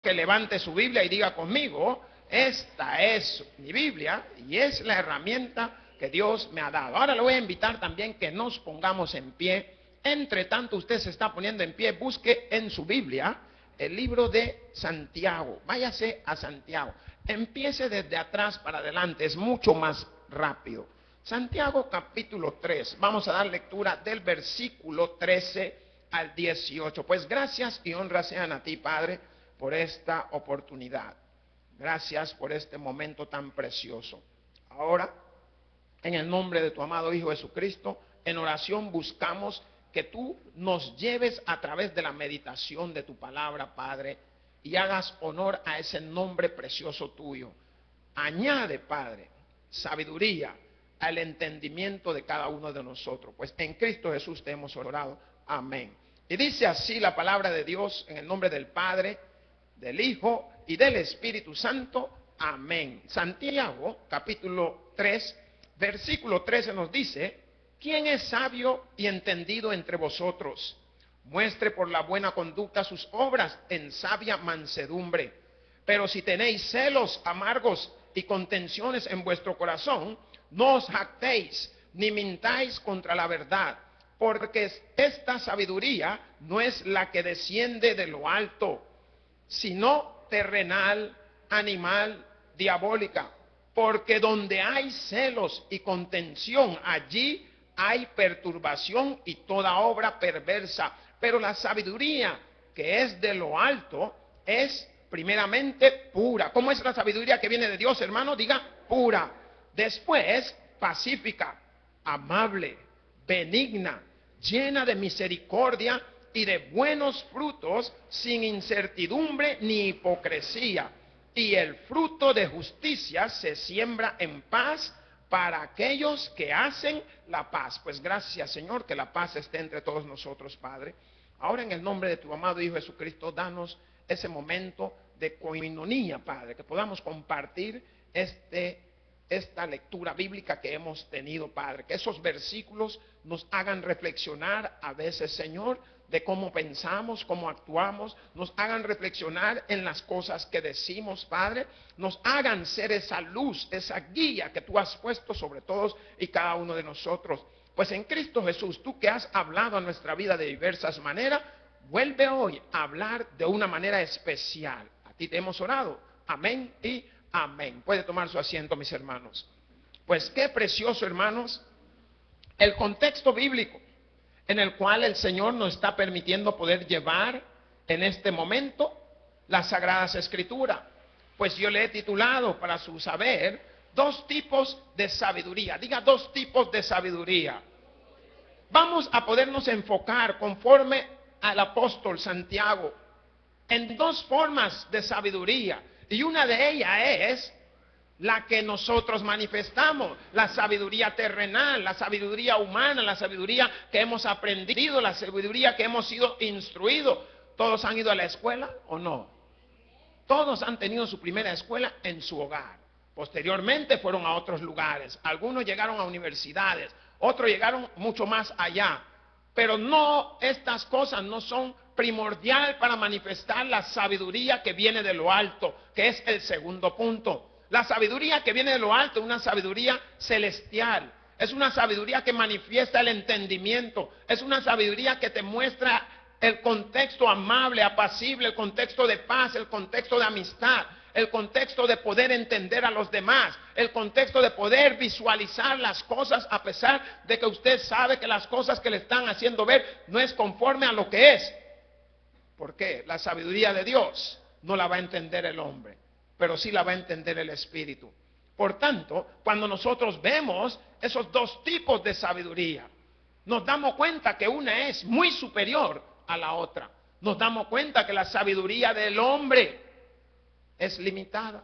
que levante su Biblia y diga conmigo: esta es mi Biblia y es la herramienta que Dios me ha dado. Ahora le voy a invitar también que nos pongamos en pie. Entre tanto usted se está poniendo en pie, busque en su Biblia el libro de Santiago. Váyase a Santiago. Empiece desde atrás para adelante, es mucho más rápido. Santiago capítulo 3. Vamos a dar lectura del versículo 13 al 18. Pues gracias y honra sean a ti, Padre, por esta oportunidad. Gracias por este momento tan precioso. Ahora, en el nombre de tu amado Hijo Jesucristo, en oración buscamos que tú nos lleves a través de la meditación de tu palabra, Padre, y hagas honor a ese nombre precioso tuyo. Añade, Padre, sabiduría al entendimiento de cada uno de nosotros, pues en Cristo Jesús te hemos orado. Amén. Y dice así la palabra de Dios, en el nombre del Padre, del Hijo y del Espíritu Santo. Amén. Santiago capítulo 3 versículo 13 nos dice: ¿quién es sabio y entendido entre vosotros? Muestre por la buena conducta sus obras en sabia mansedumbre. Pero si tenéis celos amargos y contenciones en vuestro corazón, no os jactéis ni mintáis contra la verdad, porque esta sabiduría no es la que desciende de lo alto, sino terrenal, animal, diabólica. Porque donde hay celos y contención, allí hay perturbación y toda obra perversa. Pero la sabiduría que es de lo alto es primeramente pura. ¿Cómo es la sabiduría que viene de Dios, hermano? Diga: pura. Después, pacífica, amable, benigna, llena de misericordia y de buenos frutos, sin incertidumbre ni hipocresía. Y el fruto de justicia se siembra en paz para aquellos que hacen la paz. Pues gracias, Señor, que la paz esté entre todos nosotros, Padre. Ahora, en el nombre de tu amado Hijo Jesucristo, danos ese momento de coinonía, Padre, que podamos compartir esta lectura bíblica que hemos tenido, Padre. Que esos versículos nos hagan reflexionar a veces, Señor, de cómo pensamos, cómo actuamos, nos hagan reflexionar en las cosas que decimos, Padre, nos hagan ser esa luz, esa guía que tú has puesto sobre todos y cada uno de nosotros. Pues en Cristo Jesús, tú que has hablado a nuestra vida de diversas maneras, vuelve hoy a hablar de una manera especial. A ti te hemos orado. Amén y amén. Puede tomar su asiento, mis hermanos. Pues qué precioso, hermanos, el contexto bíblico en el cual el Señor nos está permitiendo poder llevar en este momento las Sagradas Escrituras. Pues yo le he titulado, para su saber, dos tipos de sabiduría. Diga: dos tipos de sabiduría. Vamos a podernos enfocar, conforme al apóstol Santiago, en dos formas de sabiduría. Y una de ellas es la que nosotros manifestamos, la sabiduría terrenal, la sabiduría humana, la sabiduría que hemos aprendido, la sabiduría que hemos sido instruidos. ¿Todos han ido a la escuela o no? Todos han tenido su primera escuela en su hogar. Posteriormente fueron a otros lugares. Algunos llegaron a universidades, otros llegaron mucho más allá. Pero no, estas cosas no son primordial para manifestar la sabiduría que viene de lo alto, que es el segundo punto. La sabiduría que viene de lo alto es una sabiduría celestial. Es una sabiduría que manifiesta el entendimiento. Es una sabiduría que te muestra el contexto amable, apacible, el contexto de paz, el contexto de amistad, el contexto de poder entender a los demás, el contexto de poder visualizar las cosas a pesar de que usted sabe que las cosas que le están haciendo ver no es conforme a lo que es. ¿Por qué? La sabiduría de Dios no la va a entender el hombre, pero sí la va a entender el Espíritu. Por tanto, cuando nosotros vemos esos dos tipos de sabiduría, nos damos cuenta que una es muy superior a la otra. Nos damos cuenta que la sabiduría del hombre es limitada.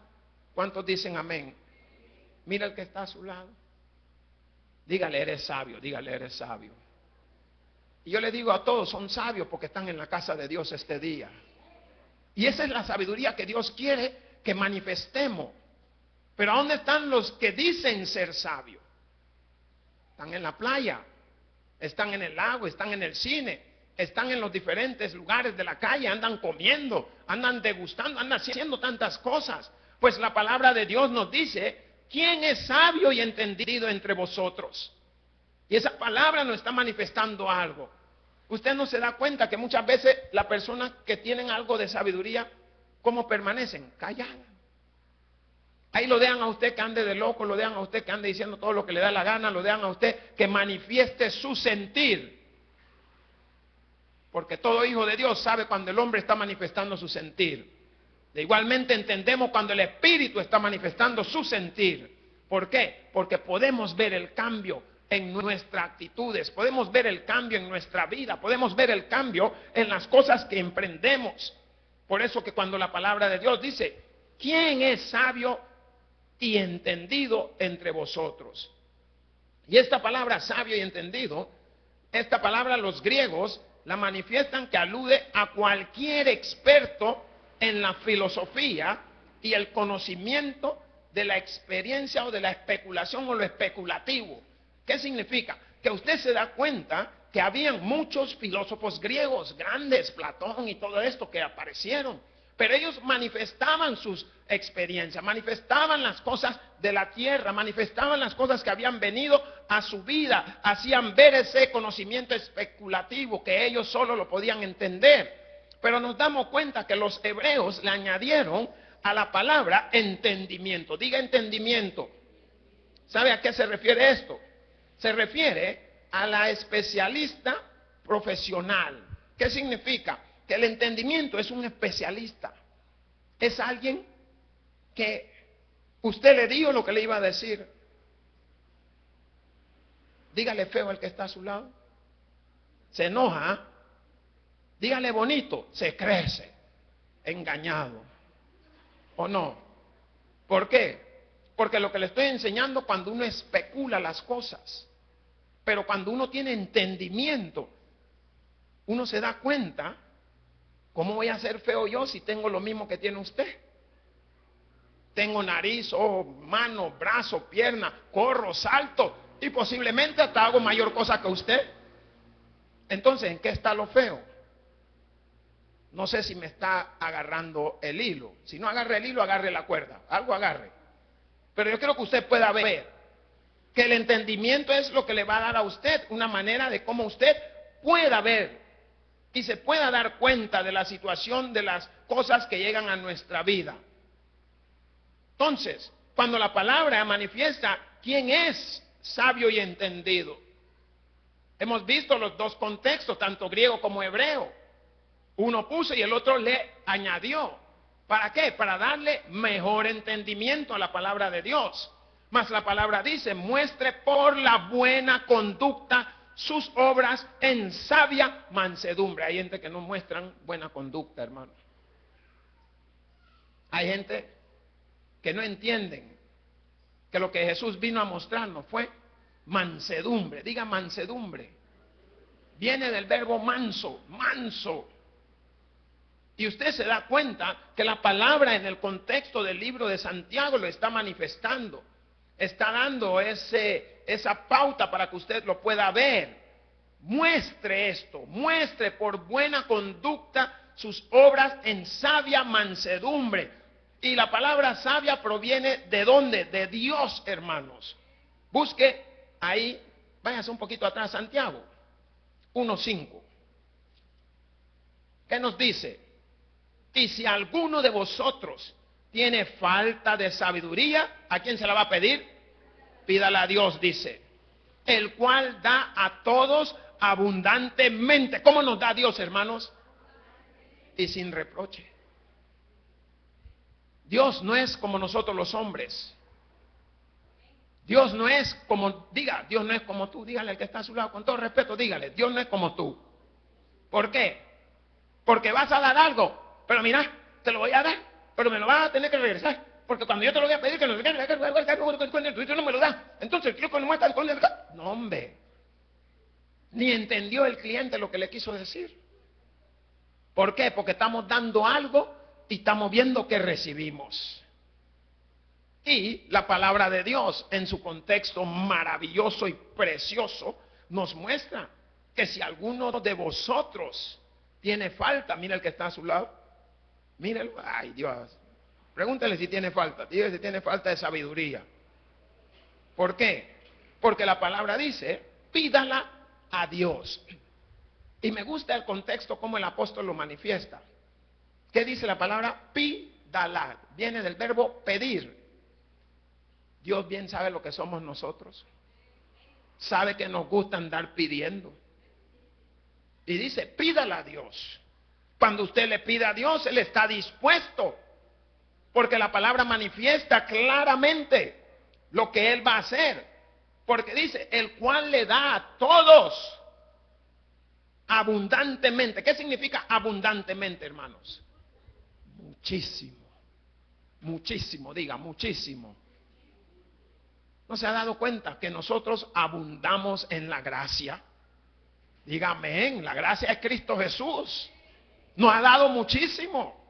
¿Cuántos dicen amén? Mira el que está a su lado. Dígale: eres sabio, dígale: eres sabio. Y yo le digo a todos: son sabios porque están en la casa de Dios este día. Y esa es la sabiduría que Dios quiere que manifestemos. Pero ¿a dónde están los que dicen ser sabios? Están en la playa, están en el lago, están en el cine, están en los diferentes lugares de la calle, andan comiendo, andan degustando, andan haciendo tantas cosas. Pues la palabra de Dios nos dice, ¿quién es sabio y entendido entre vosotros? Y esa palabra nos está manifestando algo. Usted no se da cuenta que muchas veces las personas que tienen algo de sabiduría, ¿cómo permanecen? Calladas. Ahí lo dejan a usted que ande de loco, lo dejan a usted que ande diciendo todo lo que le da la gana, lo dejan a usted que manifieste su sentir. Porque todo hijo de Dios sabe cuando el hombre está manifestando su sentir. De igualmente entendemos cuando el Espíritu está manifestando su sentir. ¿Por qué? Porque podemos ver el cambio en nuestras actitudes, podemos ver el cambio en nuestra vida, podemos ver el cambio en las cosas que emprendemos. Por eso que cuando la palabra de Dios dice, ¿quién es sabio y entendido entre vosotros? Y esta palabra sabio y entendido, esta palabra los griegos la manifiestan que alude a cualquier experto en la filosofía y el conocimiento de la experiencia o de la especulación o lo especulativo. ¿Qué significa? Que usted se da cuenta que habían muchos filósofos griegos, grandes, Platón y todo esto que aparecieron, pero ellos manifestaban sus experiencias, manifestaban las cosas de la tierra, manifestaban las cosas que habían venido a su vida, hacían ver ese conocimiento especulativo que ellos solo lo podían entender. Pero nos damos cuenta que los hebreos le añadieron a la palabra entendimiento. Diga entendimiento. ¿Sabe a qué se refiere esto? Se refiere a la especialista profesional. ¿Qué significa? Que el entendimiento es un especialista. Es alguien que usted le dijo lo que le iba a decir. Dígale feo al que está a su lado. Se enoja. Dígale bonito. Se crece. Engañado. ¿O no? ¿Por qué? Porque lo que le estoy enseñando cuando uno especula las cosas. Pero cuando uno tiene entendimiento, uno se da cuenta. ¿Cómo voy a ser feo yo si tengo lo mismo que tiene usted? Tengo nariz, ojo, mano, brazo, pierna, corro, salto y posiblemente hasta hago mayor cosa que usted. Entonces, ¿en qué está lo feo? No sé si me está agarrando el hilo. Si no agarre el hilo, agarre la cuerda. Algo agarre. Pero yo quiero que usted pueda ver que el entendimiento es lo que le va a dar a usted una manera de cómo usted pueda ver y se pueda dar cuenta de la situación, de las cosas que llegan a nuestra vida. Entonces, cuando la palabra manifiesta quién es sabio y entendido, hemos visto los dos contextos, tanto griego como hebreo. Uno puso y el otro le añadió. ¿Para qué? Para darle mejor entendimiento a la palabra de Dios. Mas la palabra dice, muestre por la buena conducta sus obras en sabia mansedumbre. Hay gente que no muestran buena conducta, hermano. Hay gente que no entienden que lo que Jesús vino a mostrarnos fue mansedumbre. Diga mansedumbre. Viene del verbo manso, manso. Y usted se da cuenta que la palabra en el contexto del libro de Santiago lo está manifestando. Está dando esa pauta para que usted lo pueda ver. Muestre esto, muestre por buena conducta sus obras en sabia mansedumbre. Y la palabra sabia proviene ¿de dónde? De Dios, hermanos. Busque ahí, váyase un poquito atrás, Santiago 1:5. ¿Qué nos dice? Y si alguno de vosotros tiene falta de sabiduría, ¿a quién se la va a pedir? Pídala a Dios, dice, el cual da a todos abundantemente. ¿Cómo nos da Dios, hermanos? Y sin reproche. Dios no es como nosotros los hombres. Dios no es como, diga, Dios no es como tú. Dígale al que está a su lado, con todo respeto, dígale, Dios no es como tú. ¿Por qué? Porque vas a dar algo, pero mira, te lo voy a dar, pero me lo vas a tener que regresar. Porque cuando yo te lo voy a pedir, que no no me lo das. Entonces, yo cuando muestra el no, hombre. Ni entendió el cliente lo que le quiso decir. ¿Por qué? Porque estamos dando algo y estamos viendo que recibimos. Y la palabra de Dios, en su contexto maravilloso y precioso, nos muestra que si alguno de vosotros tiene falta, mira el que está a su lado, míralo, ay Dios, pregúntale si tiene falta, dígale si tiene falta de sabiduría. ¿Por qué? Porque la palabra dice, pídala a Dios. Y me gusta el contexto como el apóstol lo manifiesta. ¿Qué dice la palabra? Pídala. Viene del verbo pedir. Dios bien sabe lo que somos nosotros. Sabe que nos gusta andar pidiendo. Y dice, pídala a Dios. Cuando usted le pida a Dios, Él está dispuesto. Porque la palabra manifiesta claramente lo que Él va a hacer. Porque dice, el cual le da a todos abundantemente. ¿Qué significa abundantemente, hermanos? Muchísimo. Muchísimo, diga, muchísimo. ¿No se ha dado cuenta que nosotros abundamos en la gracia? Diga amén, la gracia de Cristo Jesús nos ha dado muchísimo.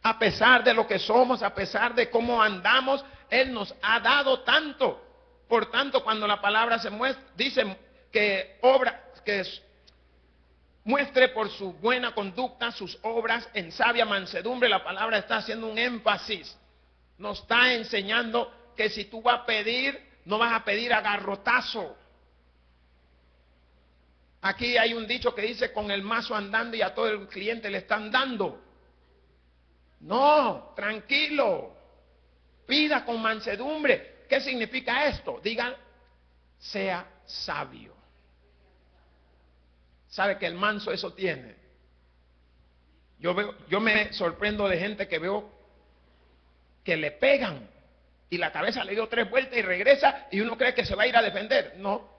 A pesar de lo que somos, a pesar de cómo andamos, Él nos ha dado tanto. Por tanto, cuando la palabra se muestra, dice que muestre por su buena conducta sus obras en sabia mansedumbre. La palabra está haciendo un énfasis. Nos está enseñando que si tú vas a pedir, no vas a pedir a garrotazo. Aquí hay un dicho que dice, con el mazo andando y a todo el cliente le están dando. No, tranquilo. Pida con mansedumbre. ¿Qué significa esto? Digan, sea sabio. ¿Sabe que el manso eso tiene? Yo me sorprendo de gente que veo que le pegan y la cabeza le dio 3 vueltas y regresa y uno cree que se va a ir a defender. No.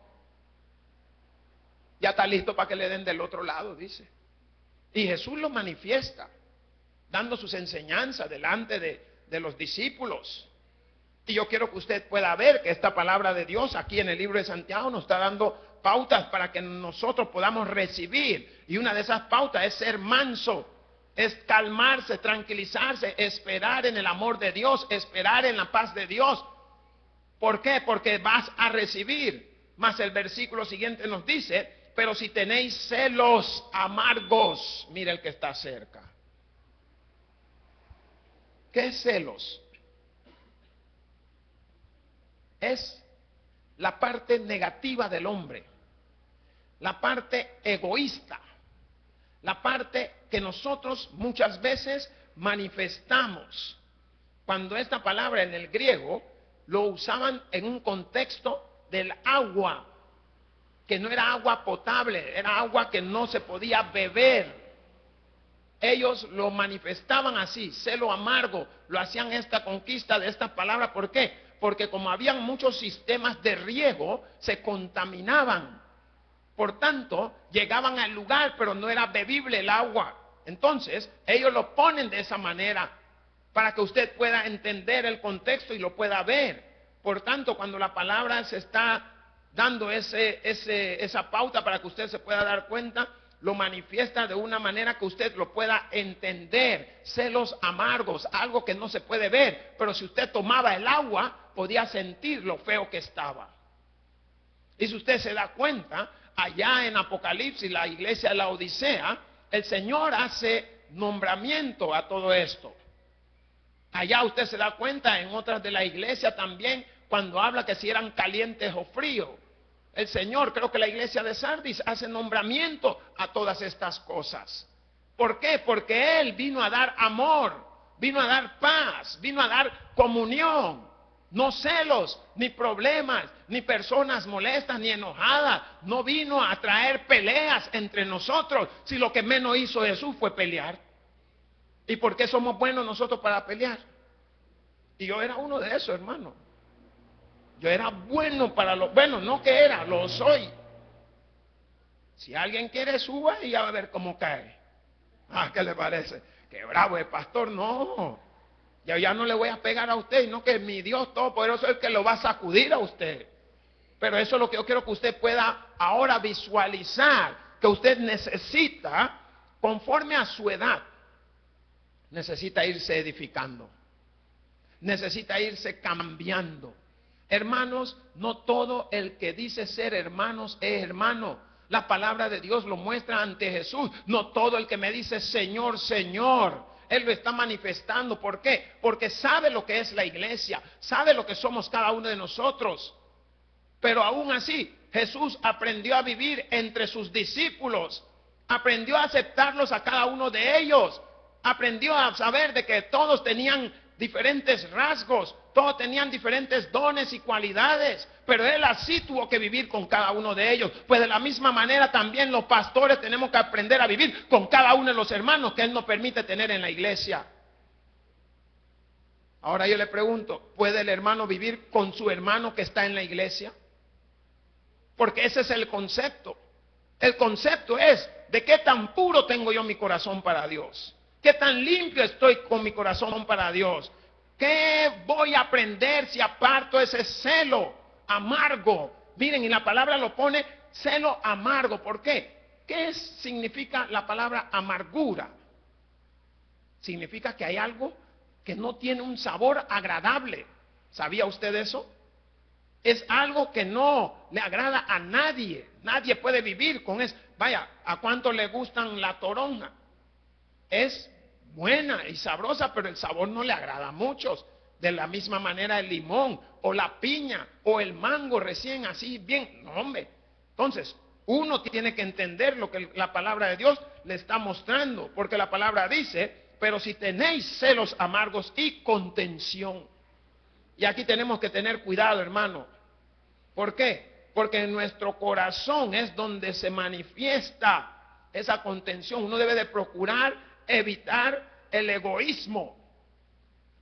Ya está listo para que le den del otro lado, dice. Y Jesús lo manifiesta, dando sus enseñanzas delante de los discípulos. Y yo quiero que usted pueda ver que esta palabra de Dios aquí en el libro de Santiago nos está dando pautas para que nosotros podamos recibir. Y una de esas pautas es ser manso, es calmarse, tranquilizarse, esperar en el amor de Dios, esperar en la paz de Dios. ¿Por qué? Porque vas a recibir. Más el versículo siguiente nos dice, pero si tenéis celos amargos, mira el que está cerca. ¿Qué es celos? Es la parte negativa del hombre, la parte egoísta, la parte que nosotros muchas veces manifestamos. Cuando esta palabra en el griego lo usaban en un contexto del agua, que no era agua potable, era agua que no se podía beber. Ellos lo manifestaban así, celo amargo, lo hacían esta conquista de esta palabra. ¿Por qué? Porque como habían muchos sistemas de riego, se contaminaban. Por tanto, llegaban al lugar, pero no era bebible el agua. Entonces, ellos lo ponen de esa manera, para que usted pueda entender el contexto y lo pueda ver. Por tanto, cuando la palabra se está dando esa pauta para que usted se pueda dar cuenta, lo manifiesta de una manera que usted lo pueda entender. Celos amargos, algo que no se puede ver, pero si usted tomaba el agua, podía sentir lo feo que estaba. Y si usted se da cuenta, allá en Apocalipsis, la iglesia de la Odisea, el Señor hace nombramiento a todo esto. Allá usted se da cuenta en otras de la iglesia también, cuando habla que si eran calientes o fríos. El Señor, creo que la iglesia de Sardis hace nombramiento a todas estas cosas. ¿Por qué? Porque Él vino a dar amor, vino a dar paz, vino a dar comunión. No celos, ni problemas, ni personas molestas, ni enojadas. No vino a traer peleas entre nosotros, si lo que menos hizo Jesús fue pelear. ¿Y por qué somos buenos nosotros para pelear? Y yo era uno de esos, hermano. Yo era bueno para lo bueno, no que era, lo soy. Si alguien quiere, suba y a ver cómo cae. Ah, ¿qué le parece? Qué bravo el pastor. No, yo ya no le voy a pegar a usted, no, que mi Dios Todopoderoso es el que lo va a sacudir a usted. Pero eso es lo que yo quiero que usted pueda ahora visualizar, que usted necesita, conforme a su edad, necesita irse edificando, necesita irse cambiando. Hermanos, no todo el que dice ser hermanos es hermano. La palabra de Dios lo muestra ante Jesús. No todo el que me dice Señor, Señor, Él lo está manifestando. ¿Por qué? Porque sabe lo que es la iglesia, sabe lo que somos cada uno de nosotros. Pero aún así, Jesús aprendió a vivir entre sus discípulos, aprendió a aceptarlos a cada uno de ellos, aprendió a saber de que todos tenían diferentes rasgos, todos tenían diferentes dones y cualidades, pero Él así tuvo que vivir con cada uno de ellos. Pues de la misma manera también los pastores tenemos que aprender a vivir con cada uno de los hermanos que Él nos permite tener en la iglesia. Ahora yo le pregunto, ¿puede el hermano vivir con su hermano que está en la iglesia? Porque ese es el concepto. El concepto es de qué tan puro tengo yo mi corazón para Dios. ¿Qué tan limpio estoy con mi corazón para Dios? ¿Qué voy a aprender si aparto ese celo amargo? Miren, y la palabra lo pone celo amargo. ¿Por qué? ¿Qué significa la palabra amargura? Significa que hay algo que no tiene un sabor agradable. ¿Sabía usted eso? Es algo que no le agrada a nadie. Nadie puede vivir con eso. Vaya, ¿a cuánto le gustan la toronja? Es buena y sabrosa, pero el sabor no le agrada a muchos. De la misma manera el limón o la piña o el mango recién así bien, no hombre. Entonces, uno tiene que entender lo que la palabra de Dios le está mostrando, porque la palabra dice, pero si tenéis celos amargos y contención. Y aquí tenemos que tener cuidado, hermano. ¿Por qué? Porque en nuestro corazón es donde se manifiesta esa contención. Uno debe de procurar evitar el egoísmo.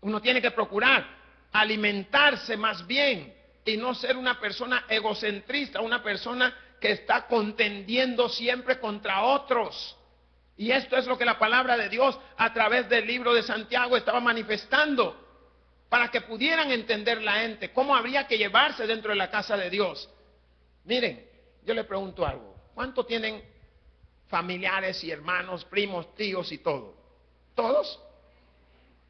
Uno tiene que procurar alimentarse más bien y no ser una persona egocentrista, una persona que está contendiendo siempre contra otros. Y esto es lo que la palabra de Dios a través del libro de Santiago estaba manifestando, para que pudieran entender la gente cómo habría que llevarse dentro de la casa de Dios. Miren, yo le pregunto algo. ¿Cuántos tienen familiares y hermanos, primos, tíos y todo? ¿Todos?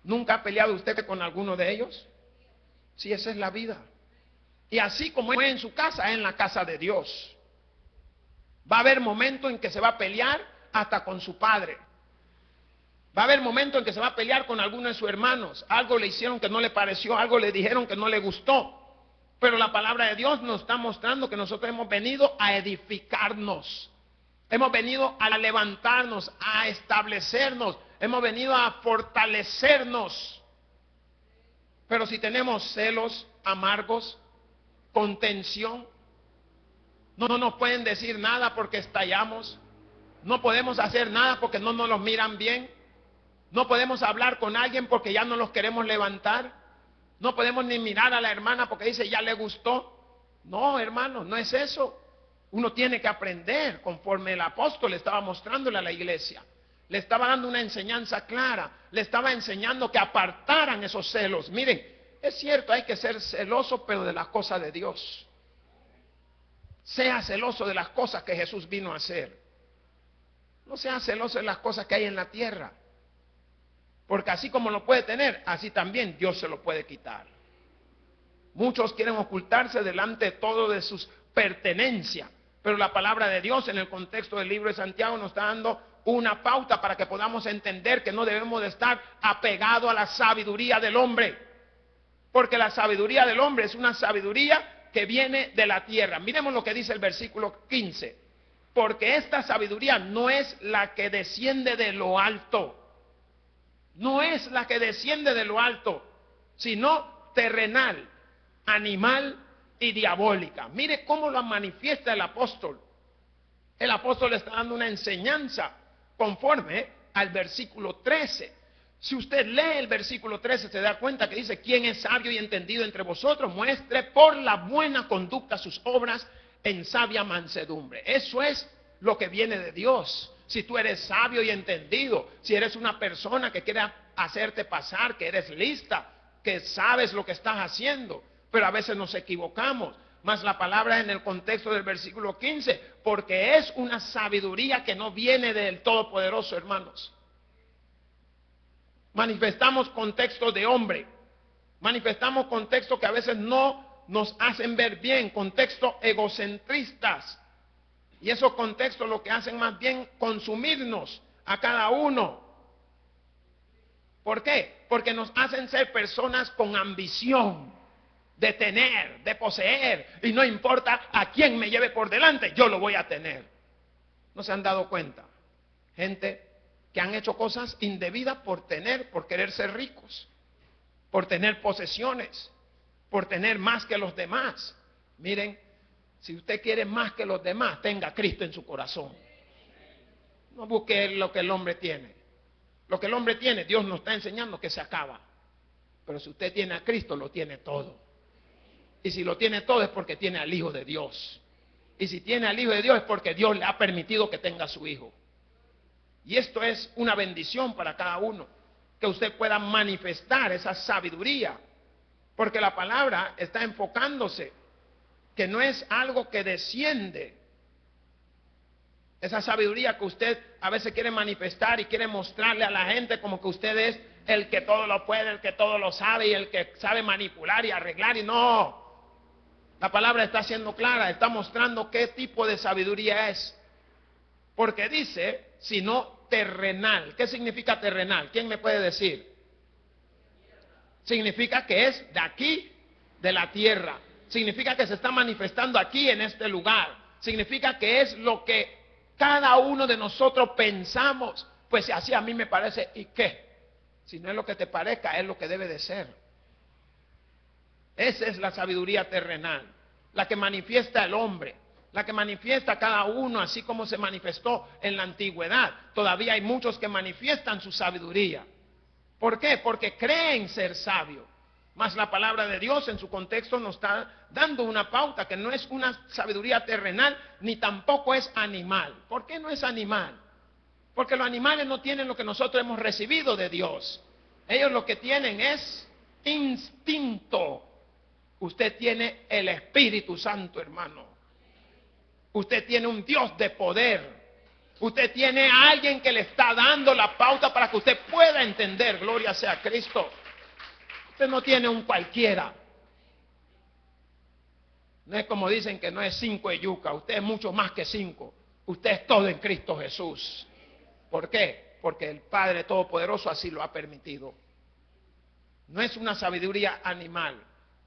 ¿Nunca ha peleado usted con alguno de ellos? Sí, esa es la vida. Y así como es en su casa, es en la casa de Dios. Va a haber momentos en que se va a pelear hasta con su padre. Va a haber momentos en que se va a pelear con alguno de sus hermanos. Algo le hicieron que no le pareció, algo le dijeron que no le gustó. Pero la palabra de Dios nos está mostrando que nosotros hemos venido a edificarnos. Hemos venido a levantarnos, a establecernos. Hemos venido a fortalecernos. Pero si tenemos celos amargos, contención, no nos pueden decir nada porque estallamos. No podemos hacer nada porque no nos los miran bien. No podemos hablar con alguien porque ya no los queremos levantar. No podemos ni mirar a la hermana porque dice ya le gustó. No, hermano, no es eso. Uno tiene que aprender conforme el apóstol estaba mostrándole a la iglesia. Le estaba dando una enseñanza clara. Le estaba enseñando que apartaran esos celos. Miren, es cierto, hay que ser celoso, pero de las cosas de Dios. Sea celoso de las cosas que Jesús vino a hacer. No sea celoso de las cosas que hay en la tierra. Porque así como lo puede tener, así también Dios se lo puede quitar. Muchos quieren ocultarse delante de todo de sus pertenencias. Pero la palabra de Dios en el contexto del libro de Santiago nos está dando una pauta para que podamos entender que no debemos de estar apegados a la sabiduría del hombre. Porque la sabiduría del hombre es una sabiduría que viene de la tierra. Miremos lo que dice el versículo 15. Porque esta sabiduría no es la que desciende de lo alto. No es la que desciende de lo alto, sino terrenal, animal y diabólica. Mire cómo lo manifiesta el apóstol. El apóstol está dando una enseñanza conforme al versículo 13. Si usted lee el versículo 13, se da cuenta que dice: quien es sabio y entendido entre vosotros, muestre por la buena conducta sus obras en sabia mansedumbre. Eso es lo que viene de Dios. Si tú eres sabio y entendido, si eres una persona que quiere hacerte pasar, que eres lista, que sabes lo que estás haciendo, pero a veces nos equivocamos. Mas la palabra en el contexto del versículo 15, porque es una sabiduría que no viene del Todopoderoso, hermanos. Manifestamos contextos de hombre, manifestamos contextos que a veces no nos hacen ver bien, contextos egocentristas. Y esos contextos lo que hacen más bien consumirnos a cada uno. ¿Por qué? Porque nos hacen ser personas con ambición de tener, de poseer, y no importa a quién me lleve por delante, yo lo voy a tener. ¿No se han dado cuenta? Gente que han hecho cosas indebidas por tener, por querer ser ricos, por tener posesiones, por tener más que los demás. Miren, si usted quiere más que los demás, tenga a Cristo en su corazón. No busque lo que el hombre tiene. Lo que el hombre tiene, Dios nos está enseñando que se acaba. Pero si usted tiene a Cristo, lo tiene todo. Y si lo tiene todo es porque tiene al Hijo de Dios. Y si tiene al Hijo de Dios es porque Dios le ha permitido que tenga a su Hijo. Y esto es una bendición para cada uno. Que usted pueda manifestar esa sabiduría. Porque la palabra está enfocándose que no es algo que desciende. Esa sabiduría que usted a veces quiere manifestar y quiere mostrarle a la gente como que usted es el que todo lo puede, el que todo lo sabe y el que sabe manipular y arreglar. Y no, la palabra está siendo clara, está mostrando qué tipo de sabiduría es. Porque dice, sino terrenal. ¿Qué significa terrenal? ¿Quién me puede decir? Significa que es de aquí, de la tierra. Significa que se está manifestando aquí en este lugar. Significa que es lo que cada uno de nosotros pensamos. Pues si así a mí me parece, ¿y qué? Si no es lo que te parezca, es lo que debe de ser. Esa es la sabiduría terrenal, la que manifiesta el hombre, la que manifiesta cada uno, así como se manifestó en la antigüedad. Todavía hay muchos que manifiestan su sabiduría. ¿Por qué? Porque creen ser sabios. Mas la palabra de Dios en su contexto nos está dando una pauta que no es una sabiduría terrenal ni tampoco es animal. ¿Por qué no es animal? Porque los animales no tienen lo que nosotros hemos recibido de Dios. Ellos lo que tienen es instinto. Usted tiene el Espíritu Santo, hermano. Usted tiene un Dios de poder. Usted tiene a alguien que le está dando la pauta para que usted pueda entender. Gloria sea a Cristo. Usted no tiene un cualquiera. No es como dicen que no es 5 de yuca. Usted es mucho más que 5. Usted es todo en Cristo Jesús. ¿Por qué? Porque el Padre Todopoderoso así lo ha permitido. No es una sabiduría animal.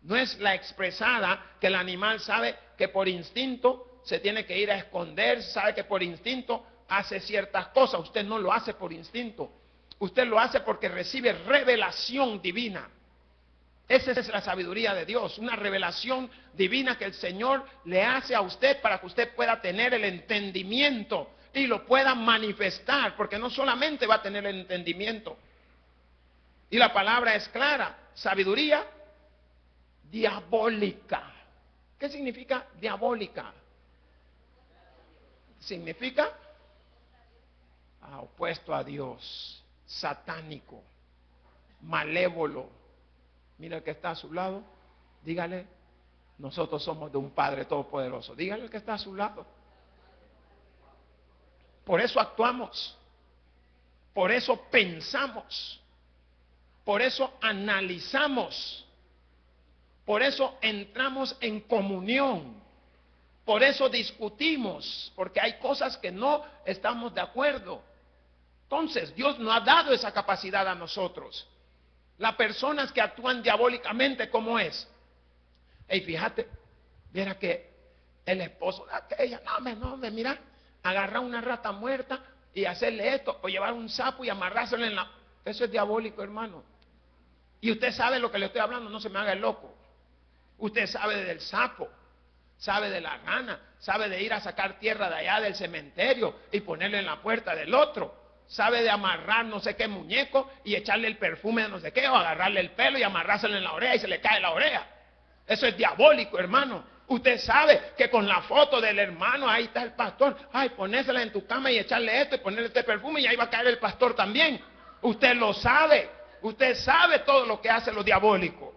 No es la expresada que el animal sabe que por instinto se tiene que ir a esconder, sabe que por instinto hace ciertas cosas. Usted no lo hace por instinto. Usted lo hace porque recibe revelación divina. Esa es la sabiduría de Dios, una revelación divina que el Señor le hace a usted para que usted pueda tener el entendimiento y lo pueda manifestar, porque no solamente va a tener el entendimiento. Y la palabra es clara, sabiduría diabólica. ¿Qué significa diabólica? Significa opuesto a Dios, satánico, malévolo. Mira el que está a su lado, dígale, nosotros somos de un Padre Todopoderoso. Dígale al que está a su lado. Por eso actuamos, por eso pensamos, por eso analizamos, por eso entramos en comunión, por eso discutimos, porque hay cosas que no estamos de acuerdo. Entonces, Dios no ha dado esa capacidad a nosotros. Las personas que actúan diabólicamente, ¿cómo es? Ey, fíjate, mira que el esposo de aquella, no, mira, agarrar una rata muerta y hacerle esto, o llevar un sapo y amarrárselo en la... Eso es diabólico, hermano. Y usted sabe lo que le estoy hablando, no se me haga el loco. Usted sabe del sapo, sabe de la rana, sabe de ir a sacar tierra de allá del cementerio y ponerle en la puerta del otro. Sabe de amarrar no sé qué muñeco y echarle el perfume de no sé qué, o agarrarle el pelo y amarrárselo en la oreja y se le cae la oreja. Eso es diabólico, hermano. Usted sabe que con la foto del hermano, ahí está el pastor, ay, ponésela en tu cama y echarle esto y ponerle este perfume y ahí va a caer el pastor también. Usted lo sabe, usted sabe todo lo que hace lo diabólico.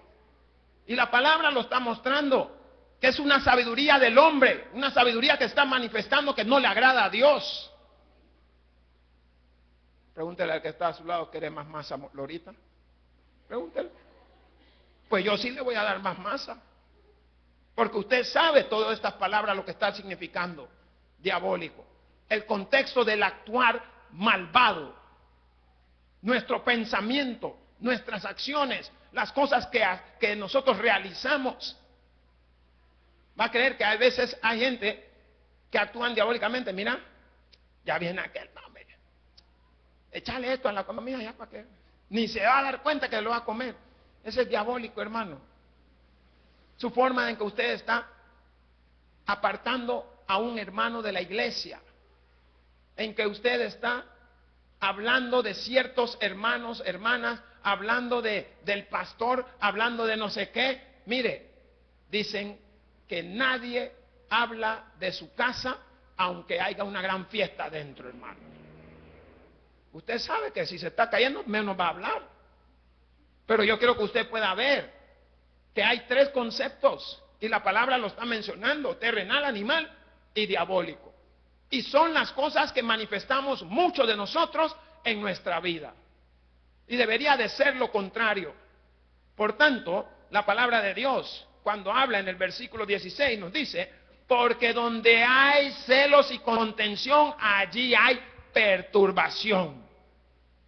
Y la palabra lo está mostrando, que es una sabiduría del hombre, una sabiduría que está manifestando que no le agrada a Dios. Pregúntele al que está a su lado, ¿quiere más masa, Lorita? Pregúntele. Pues yo sí le voy a dar más masa. Porque usted sabe todas estas palabras lo que están significando. diabólico. El contexto del actuar malvado. Nuestro pensamiento, nuestras acciones, las cosas que nosotros realizamos. Va a creer que a veces hay gente que actúan diabólicamente. Mira, ya viene aquel, no, hombre, échale esto a la comida ya para que ni se va a dar cuenta que lo va a comer. Ese es diabólico, hermano. Su forma en que usted está apartando a un hermano de la iglesia, en que usted está hablando de ciertos hermanos, hermanas, hablando del pastor, hablando de no sé qué. Mire, dicen que nadie habla de su casa aunque haya una gran fiesta dentro, hermano. Usted sabe que si se está cayendo, menos va a hablar. Pero yo quiero que usted pueda ver que hay tres conceptos y la palabra lo está mencionando: terrenal, animal y diabólico. Y son las cosas que manifestamos muchos de nosotros en nuestra vida. Y debería de ser lo contrario. Por tanto, la palabra de Dios, cuando habla en el versículo 16, nos dice: porque donde hay celos y contención, allí hay perturbación.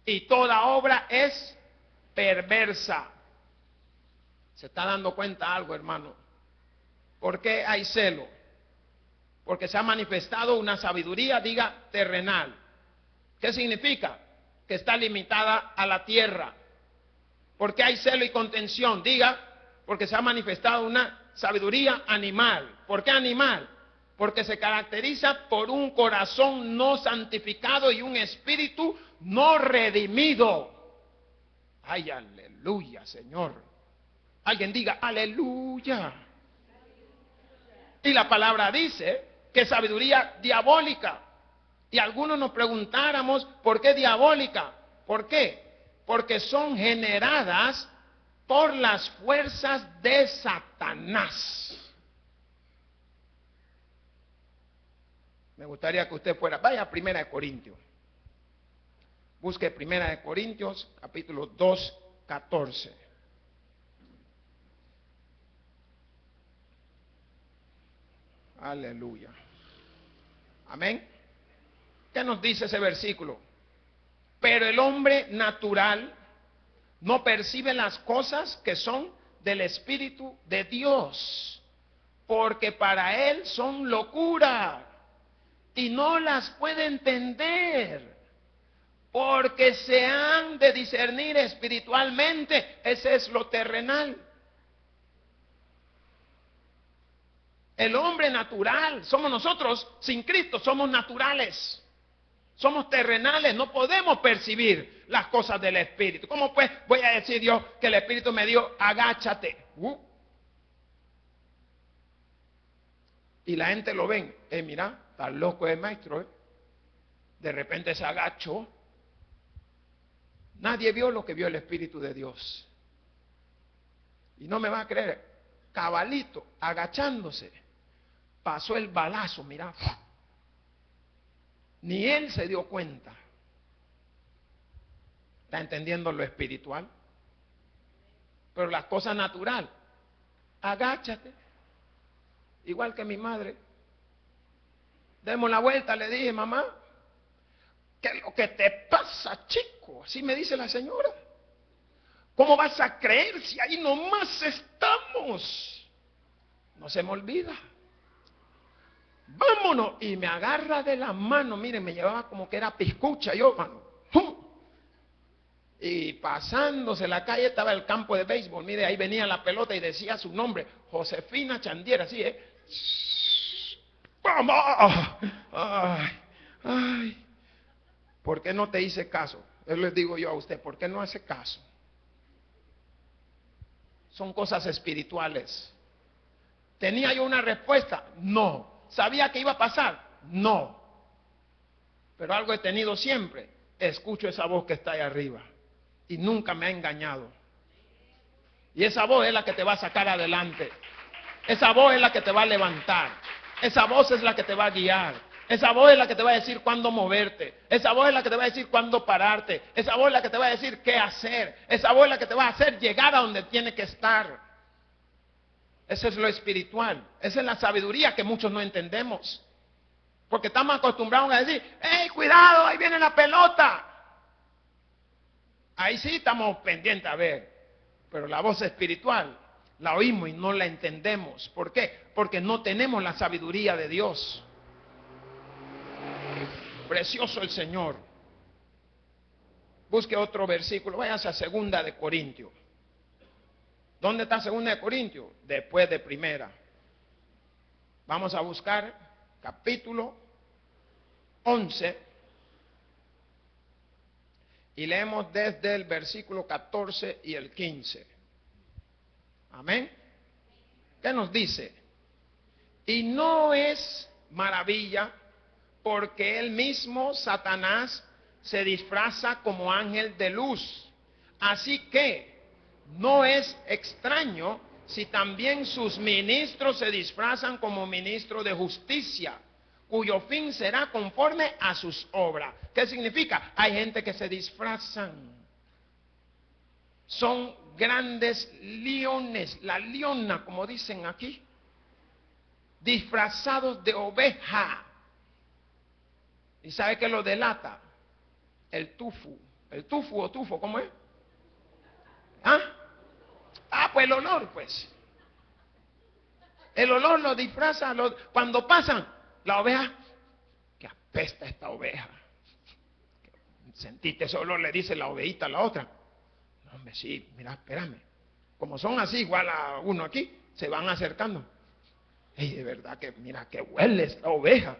Y toda obra es perversa. ¿Se está dando cuenta algo, hermano? ¿Por qué hay celo? Porque se ha manifestado una sabiduría, diga, terrenal. ¿Qué significa? Que está limitada a la tierra. ¿Por qué hay celo y contención? Diga, porque se ha manifestado una sabiduría animal. ¿Por qué animal? Porque se caracteriza por un corazón no santificado y un espíritu no redimido. Ay, aleluya, Señor. Alguien diga, aleluya. Y la palabra dice que sabiduría diabólica. Y algunos nos preguntáramos, ¿por qué diabólica? ¿Por qué? Porque son generadas por las fuerzas de Satanás. Me gustaría que usted fuera, vaya a 1 Corintios. Busque 1 Corintios, capítulo 2, 14. Aleluya. Amén. ¿Qué nos dice ese versículo? Pero el hombre natural no percibe las cosas que son del Espíritu de Dios, porque para él son locura y no las puede entender, porque se han de discernir espiritualmente. Ese es lo terrenal. El hombre natural, somos nosotros sin Cristo, somos naturales. Somos terrenales, no podemos percibir las cosas del Espíritu. ¿Cómo pues voy a decir yo que el Espíritu me dio, agáchate? Y la gente lo ven, mira, está loco el maestro. De repente se agachó. Nadie vio lo que vio el Espíritu de Dios. Y no me va a creer, cabalito, agachándose, pasó el balazo, mira. Ni él se dio cuenta. ¿Está entendiendo lo espiritual? Pero las cosas natural, agáchate. Igual que mi madre. Demos la vuelta, le dije, mamá, ¿qué es lo que te pasa, chico? Así me dice la señora. ¿Cómo vas a creer si ahí nomás estamos? No se me olvida. Vámonos. Y me agarra de la mano. Miren, me llevaba como que era piscucha yo, mano. Y pasándose la calle estaba el campo de béisbol. Mire, ahí venía la pelota y decía su nombre, Josefina Chandiera, así, ¡vamos! Ay, ay. ¿Por qué no te hice caso? Yo les digo yo a usted, ¿por qué no hace caso? Son cosas espirituales. ¿Tenía yo una respuesta? No. ¿Sabía que iba a pasar? No. Pero algo he tenido siempre. Escucho esa voz que está ahí arriba. Y nunca me ha engañado. Y esa voz es la que te va a sacar adelante. Esa voz es la que te va a levantar. Esa voz es la que te va a guiar. Esa voz es la que te va a decir cuándo moverte. Esa voz es la que te va a decir cuándo pararte. Esa voz es la que te va a decir qué hacer. Esa voz es la que te va a hacer llegar a donde tiene que estar. Eso es lo espiritual. Esa es la sabiduría que muchos no entendemos. Porque estamos acostumbrados a decir, ¡hey, cuidado, ahí viene la pelota! Ahí sí estamos pendientes a ver. Pero la voz espiritual la oímos y no la entendemos. ¿Por qué? Porque no tenemos la sabiduría de Dios. Precioso el Señor. Busque otro versículo. Váyase a 2 de Corintios. ¿Dónde está 2 de Corintios? Después de 1. Vamos a buscar capítulo 11 y leemos desde el versículo 14 y el 15. Amén. ¿Qué nos dice? Y no es maravilla porque él mismo, Satanás, se disfraza como ángel de luz. Así que no es extraño si también sus ministros se disfrazan como ministros de justicia, cuyo fin será conforme a sus obras. ¿Qué significa? Hay gente que se disfrazan. Son grandes leones, la leona, como dicen aquí, disfrazados de oveja. ¿Y sabe qué lo delata? El tufo. ¿El tufo o tufo? ¿Cómo es? Pues el olor, pues. El olor lo disfraza. Cuando pasan, la oveja, que apesta esta oveja. Sentiste ese olor, le dice la ovejita a la otra. No, hombre, sí, mira, espérame. Como son así, igual a uno aquí, se van acercando. Y de verdad que, mira, que huele esta oveja.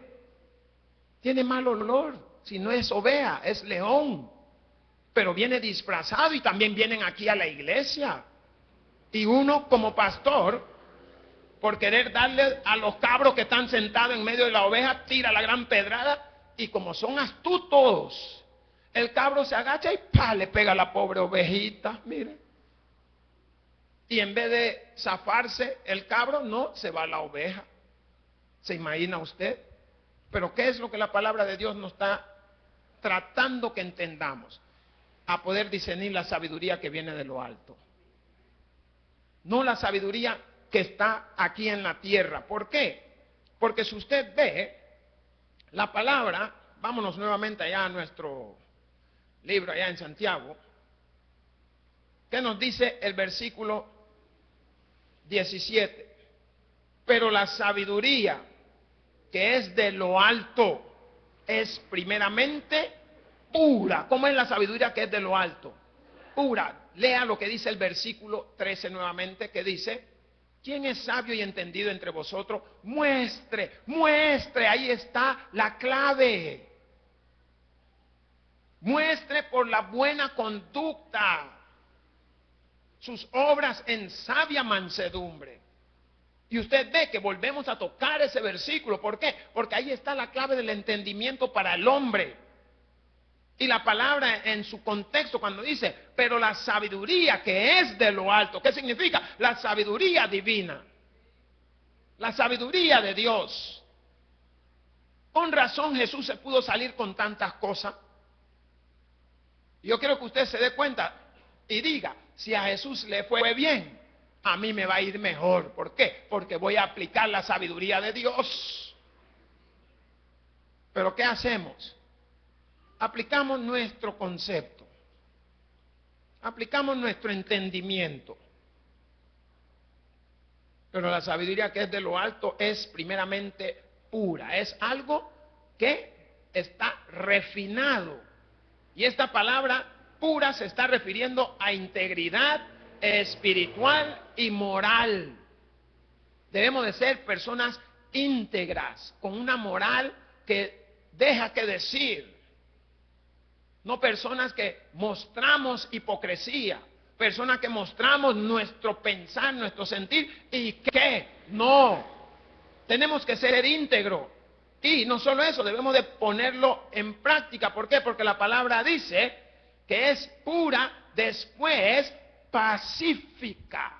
Tiene mal olor. Si no es oveja, es león. Pero viene disfrazado y también vienen aquí a la iglesia. Y uno como pastor, por querer darle a los cabros que están sentados en medio de la oveja, tira la gran pedrada. Y como son astutos, el cabro se agacha y ¡pah!, le pega a la pobre ovejita, mire. Y en vez de zafarse el cabro, no, se va la oveja. ¿Se imagina usted? Pero ¿qué es lo que la palabra de Dios nos está tratando que entendamos? A poder discernir la sabiduría que viene de lo alto. No la sabiduría que está aquí en la tierra. ¿Por qué? Porque si usted ve la palabra, vámonos nuevamente allá a nuestro libro, allá en Santiago. ¿Qué nos dice el versículo 17? Pero la sabiduría que es de lo alto es primeramente pura. ¿Cómo es la sabiduría que es de lo alto? Pura. Lea lo que dice el versículo 13 nuevamente, que dice: ¿quién es sabio y entendido entre vosotros? Muestre, muestre, ahí está la clave. Muestre por la buena conducta sus obras en sabia mansedumbre. Y usted ve que volvemos a tocar ese versículo. ¿Por qué? Porque ahí está la clave del entendimiento para el hombre. Y la palabra en su contexto cuando dice, pero la sabiduría que es de lo alto, ¿qué significa? La sabiduría divina. La sabiduría de Dios. Con razón Jesús se pudo salir con tantas cosas. Yo quiero que usted se dé cuenta y diga, si a Jesús le fue bien, a mí me va a ir mejor. ¿Por qué? Porque voy a aplicar la sabiduría de Dios. Pero ¿qué hacemos? Aplicamos nuestro concepto, aplicamos nuestro entendimiento. Pero la sabiduría que es de lo alto es primeramente pura, es algo que está refinado. Y esta palabra pura se está refiriendo a integridad espiritual y moral. Debemos de ser personas íntegras, con una moral que deja que decir. No personas que mostramos hipocresía, personas que mostramos nuestro pensar, nuestro sentir, y que no. Tenemos que ser íntegros. Y no solo eso, debemos de ponerlo en práctica. ¿Por qué? Porque la palabra dice que es pura, después pacífica.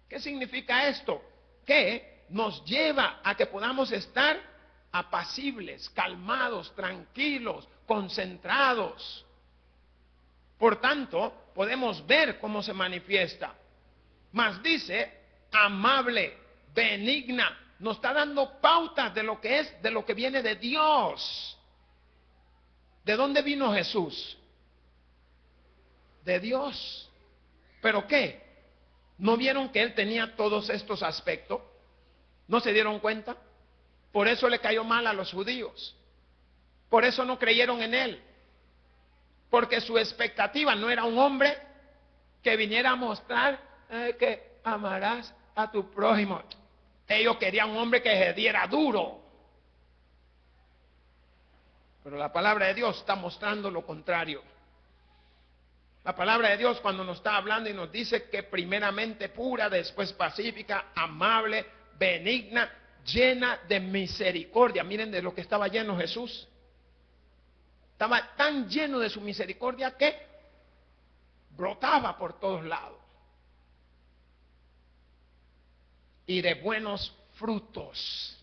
¿Qué significa esto? Que nos lleva a que podamos estar apacibles, calmados, tranquilos, concentrados. Por tanto, podemos ver cómo se manifiesta. Mas dice, amable, benigna, nos está dando pautas de lo que es, de lo que viene de Dios. ¿De dónde vino Jesús? De Dios. ¿Pero qué? ¿No vieron que él tenía todos estos aspectos? ¿No se dieron cuenta? Por eso le cayó mal a los judíos. Por eso no creyeron en él. Porque su expectativa no era un hombre que viniera a mostrar que amarás a tu prójimo. Ellos querían un hombre que se diera duro. Pero la palabra de Dios está mostrando lo contrario. La palabra de Dios cuando nos está hablando y nos dice que primeramente pura, después pacífica, amable, benigna, llena de misericordia. Miren de lo que estaba lleno Jesús. Estaba tan lleno de su misericordia que brotaba por todos lados. Y de buenos frutos,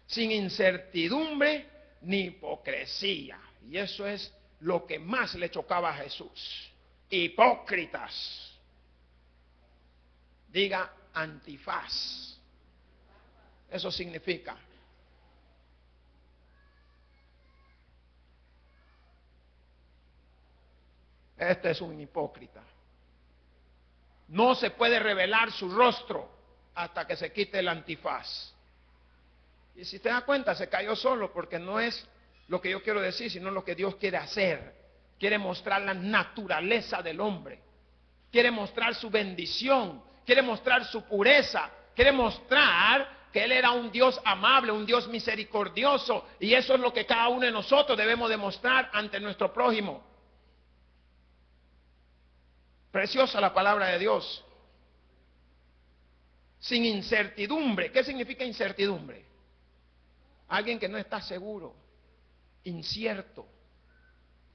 sin incertidumbre ni hipocresía. Y eso es lo que más le chocaba a Jesús. Hipócritas. Diga antifaz. Eso significa. Este es un hipócrita. No se puede revelar su rostro hasta que se quite el antifaz. Y si te das cuenta, se cayó solo porque no es lo que yo quiero decir, sino lo que Dios quiere hacer. Quiere mostrar la naturaleza del hombre. Quiere mostrar su bendición. Quiere mostrar su pureza. Quiere mostrar que Él era un Dios amable, un Dios misericordioso. Y eso es lo que cada uno de nosotros debemos demostrar ante nuestro prójimo. Preciosa la palabra de Dios. Sin incertidumbre. ¿Qué significa incertidumbre? Alguien que no está seguro, incierto,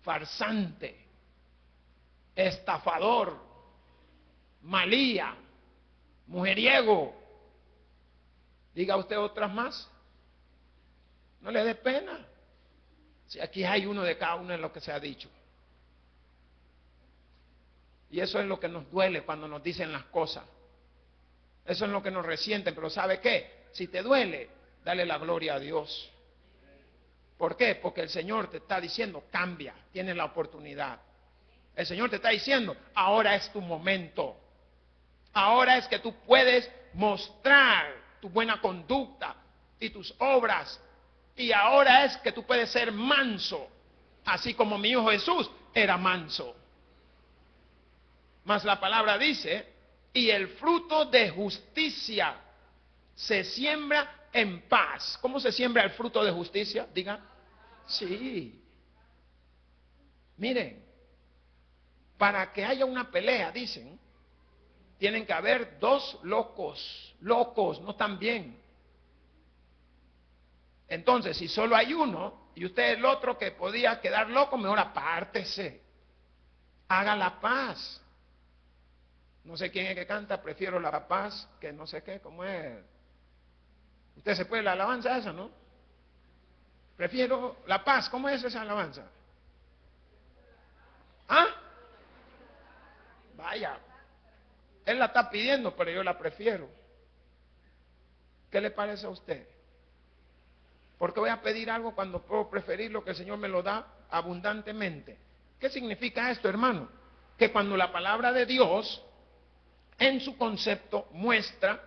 farsante, estafador, malía, mujeriego. Diga usted otras más. No le dé pena. Si aquí hay uno de cada uno de lo que se ha dicho. Y eso es lo que nos duele cuando nos dicen las cosas. Eso es lo que nos resienten. Pero ¿sabe qué? Si te duele, dale la gloria a Dios. ¿Por qué? Porque el Señor te está diciendo, cambia, tienes la oportunidad. El Señor te está diciendo, ahora es tu momento. Ahora es que tú puedes mostrar tu buena conducta y tus obras. Y ahora es que tú puedes ser manso, así como mi hijo Jesús era manso. Mas la palabra dice, y el fruto de justicia se siembra en paz. ¿Cómo se siembra el fruto de justicia? Diga. Sí. Miren, para que haya una pelea, dicen, tienen que haber dos locos. Locos, no están bien. Entonces, si solo hay uno y usted es el otro que podía quedar loco, mejor apártese. Haga la paz. No sé quién es que canta, prefiero la paz que no sé qué, ¿cómo es? Usted se puede la alabanza esa, ¿no? Prefiero la paz, ¿cómo es esa alabanza? ¿Ah? Vaya, él la está pidiendo, pero yo la prefiero. ¿Qué le parece a usted? ¿Por qué voy a pedir algo cuando puedo preferir lo que el Señor me lo da abundantemente? ¿Qué significa esto, hermano? Que cuando la palabra de Dios en su concepto muestra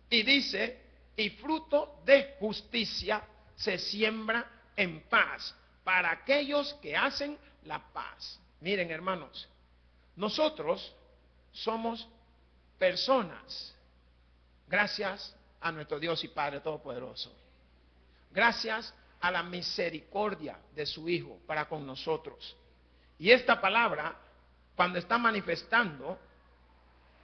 y dice, y fruto de justicia se siembra en paz para aquellos que hacen la paz. Miren, hermanos, nosotros somos personas, gracias a nuestro Dios y Padre Todopoderoso, gracias a la misericordia de su Hijo para con nosotros. Y esta palabra, cuando está manifestando,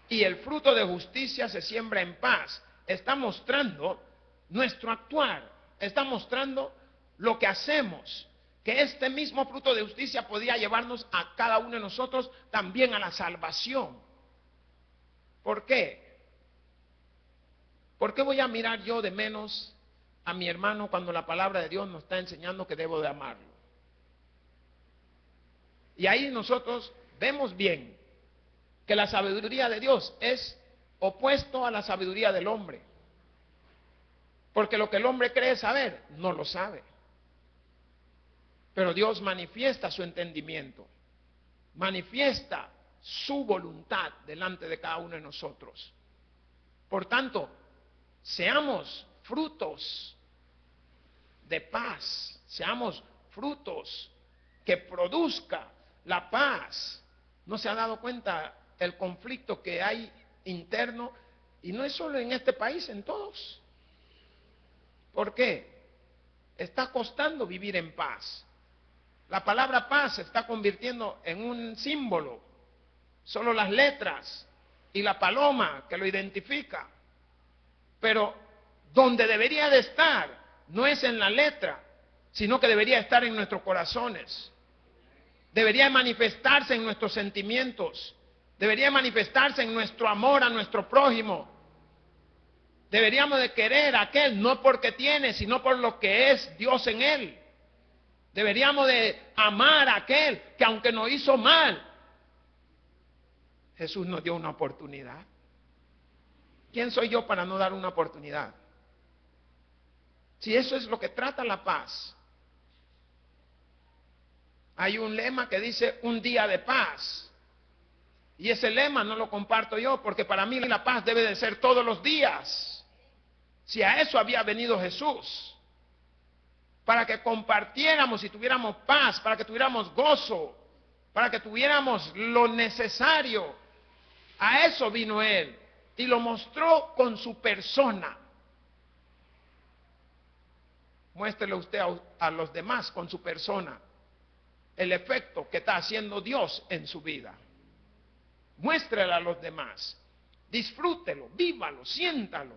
y el fruto de justicia se siembra en paz, está mostrando nuestro actuar, está mostrando lo que hacemos, que este mismo fruto de justicia podía llevarnos a cada uno de nosotros también a la salvación. ¿Por qué? ¿Por qué voy a mirar yo de menos a mi hermano cuando la palabra de Dios nos está enseñando que debo de amarlo? Y ahí nosotros vemos bien que la sabiduría de Dios es opuesto a la sabiduría del hombre. Porque lo que el hombre cree saber, no lo sabe. Pero Dios manifiesta su entendimiento, manifiesta su voluntad delante de cada uno de nosotros. Por tanto, seamos frutos de paz, seamos frutos que produzca la paz. ¿No se ha dado cuenta el conflicto que hay interno? Y no es solo en este país, en todos. ¿Por qué? Está costando vivir en paz. La palabra paz se está convirtiendo en un símbolo. Solo las letras y la paloma que lo identifica. Pero donde debería de estar no es en la letra, sino que debería estar en nuestros corazones. Debería manifestarse en nuestros sentimientos. Debería manifestarse en nuestro amor a nuestro prójimo. Deberíamos de querer a aquel no porque tiene, sino por lo que es Dios en él. Deberíamos de amar a aquel que aunque nos hizo mal, Jesús nos dio una oportunidad. ¿Quién soy yo para no dar una oportunidad? Si eso es lo que trata la paz. Hay un lema que dice un día de paz. Y ese lema no lo comparto yo, porque para mí la paz debe de ser todos los días. Si a eso había venido Jesús, para que compartiéramos y tuviéramos paz, para que tuviéramos gozo, para que tuviéramos lo necesario. A eso vino Él y lo mostró con su persona. Muéstrele usted a los demás con su persona el efecto que está haciendo Dios en su vida. Muéstrele a los demás. Disfrútelo, vívalo, siéntalo.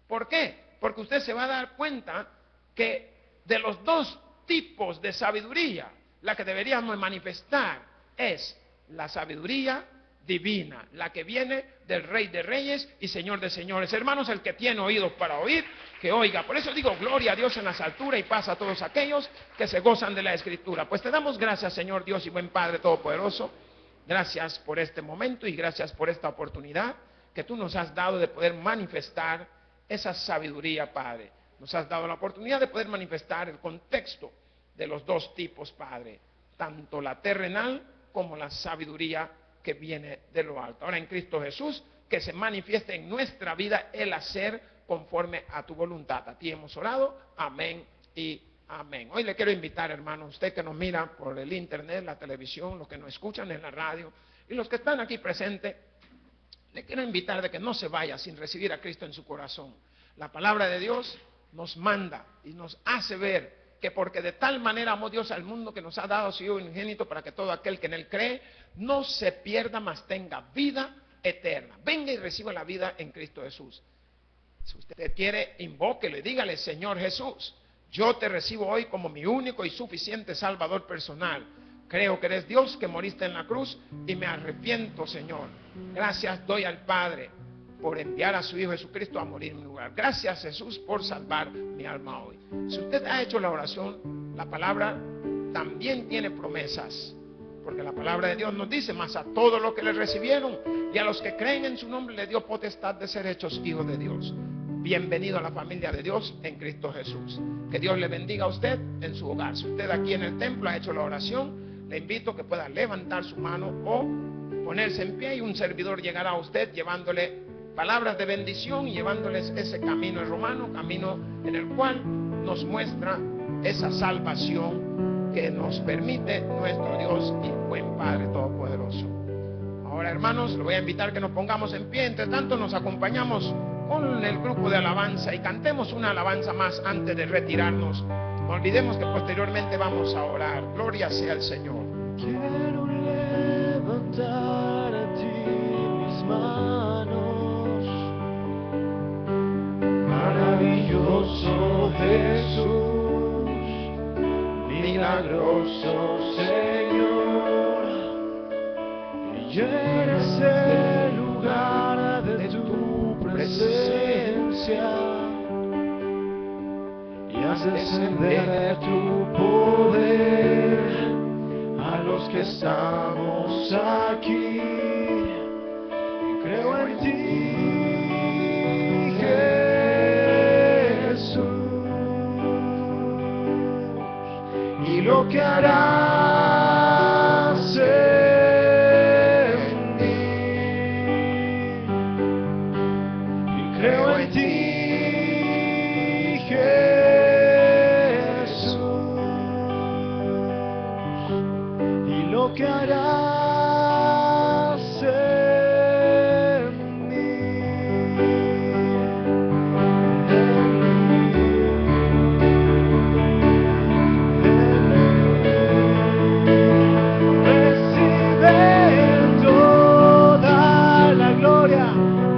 ¿Por qué? Porque usted se va a dar cuenta que de los dos tipos de sabiduría, la que deberíamos manifestar es la sabiduría divina, la que viene del Rey de Reyes y Señor de Señores. Hermanos, el que tiene oídos para oír, que oiga. Por eso digo, gloria a Dios en las alturas y paz a todos aquellos que se gozan de la Escritura. Pues te damos gracias, Señor Dios y buen Padre Todopoderoso. Gracias por este momento y gracias por esta oportunidad que tú nos has dado de poder manifestar esa sabiduría, Padre. Nos has dado la oportunidad de poder manifestar el contexto de los dos tipos, Padre. Tanto la terrenal como la sabiduría que viene de lo alto. Ahora en Cristo Jesús, que se manifieste en nuestra vida el hacer conforme a tu voluntad. A ti hemos orado. Amén y amén. Hoy le quiero invitar, hermano, usted que nos mira por el internet, la televisión, los que nos escuchan en la radio y los que están aquí presentes, le quiero invitar de que no se vaya sin recibir a Cristo en su corazón. La palabra de Dios nos manda y nos hace ver que porque de tal manera amó Dios al mundo que nos ha dado a su Hijo unigénito para que todo aquel que en él cree no se pierda, mas tenga vida eterna. Venga y reciba la vida en Cristo Jesús. Si usted quiere, invóquelo y dígale: Señor Jesús, yo te recibo hoy como mi único y suficiente Salvador personal. Creo que eres Dios, que moriste en la cruz y me arrepiento, Señor. Gracias doy al Padre por enviar a su Hijo Jesucristo a morir en mi lugar. Gracias, Jesús, por salvar mi alma hoy. Si usted ha hecho la oración, la palabra también tiene promesas, porque la palabra de Dios nos dice: mas a todos los que le recibieron y a los que creen en su nombre le dio potestad de ser hechos hijos de Dios. Bienvenido a la familia de Dios en Cristo Jesús. Que Dios le bendiga a usted en su hogar. Si usted aquí en el templo ha hecho la oración, le invito a que pueda levantar su mano o ponerse en pie y un servidor llegará a usted llevándole palabras de bendición y llevándoles ese camino romano, camino en el cual nos muestra esa salvación que nos permite nuestro Dios y buen Padre Todopoderoso. Ahora, hermanos, lo voy a invitar que nos pongamos en pie. Entre tanto, nos acompañamos con el grupo de alabanza y cantemos una alabanza más antes de retirarnos. No olvidemos que posteriormente vamos a orar. Gloria sea al Señor. Quiero levantar a ti mis manos, maravilloso Jesús, milagroso Señor, y llenas el lugar de tu presencia y haces descender tu poder a los que estamos aquí. Y creo en ti, Jesús. harás en mí. Y creo en ti, Jesús, y lo que harás en mí. Recibe toda la gloria,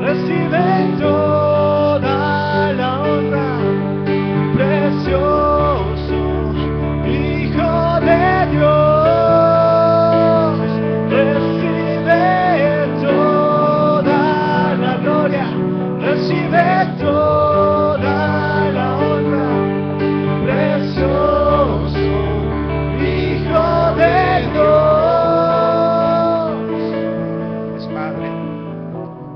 recibe toda la honra, precioso Hijo de Dios. Recibe toda la gloria, recibe toda la honra, precioso Hijo de Dios. Pues, Padre,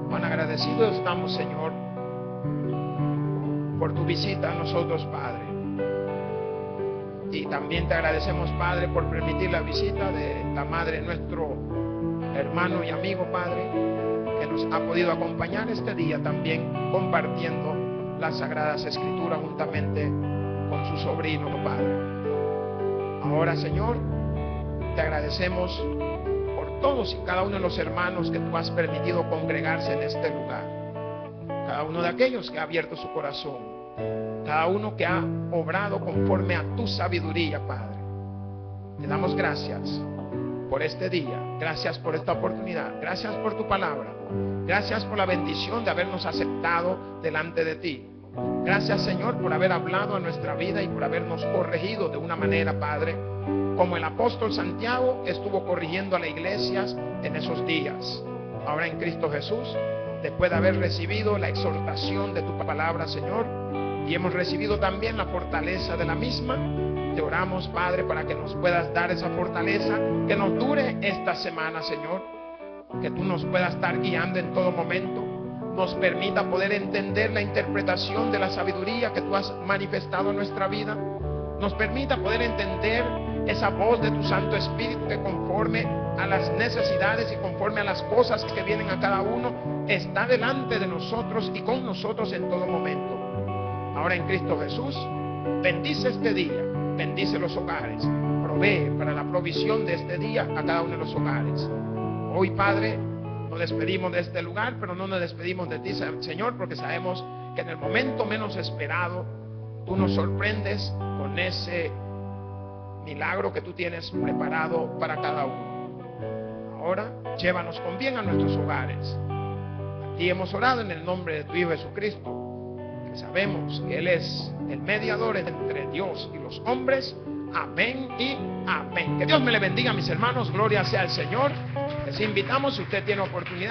cuán agradecidos estamos, Señor, por tu visita a nosotros, Padre. Y también te agradecemos, Padre, por permitir la visita de la madre de nuestro hermano y amigo, Padre, que nos ha podido acompañar este día también compartiendo las Sagradas Escrituras juntamente con su sobrino, Padre. Ahora, Señor, te agradecemos por todos y cada uno de los hermanos que tú has permitido congregarse en este lugar. Cada uno de aquellos que ha abierto su corazón. Cada uno que ha obrado conforme a tu sabiduría, Padre. Te damos gracias por este día. Gracias por esta oportunidad. Gracias por tu palabra. Gracias por la bendición de habernos aceptado delante de ti. Gracias, Señor, por haber hablado a nuestra vida y por habernos corregido de una manera, Padre, como el apóstol Santiago estuvo corrigiendo a las iglesias en esos días. Ahora en Cristo Jesús, después de haber recibido la exhortación de tu palabra, Señor, y hemos recibido también la fortaleza de la misma, te oramos, Padre, para que nos puedas dar esa fortaleza, que nos dure esta semana, Señor, que tú nos puedas estar guiando en todo momento, nos permita poder entender la interpretación de la sabiduría que tú has manifestado en nuestra vida, nos permita poder entender esa voz de tu Santo Espíritu que conforme a las necesidades y conforme a las cosas que vienen a cada uno, está delante de nosotros y con nosotros en todo momento. Ahora en Cristo Jesús, bendice este día, bendice los hogares, provee para la provisión de este día a cada uno de los hogares. Hoy, Padre, nos despedimos de este lugar, pero no nos despedimos de ti, Señor, porque sabemos que en el momento menos esperado, tú nos sorprendes con ese milagro que tú tienes preparado para cada uno. Ahora, llévanos con bien a nuestros hogares. Y hemos orado en el nombre de tu Hijo Jesucristo. Sabemos que Él es el mediador entre Dios y los hombres. Amén y amén. Que Dios me le bendiga, mis hermanos. Gloria sea al Señor. Les invitamos, si usted tiene oportunidad.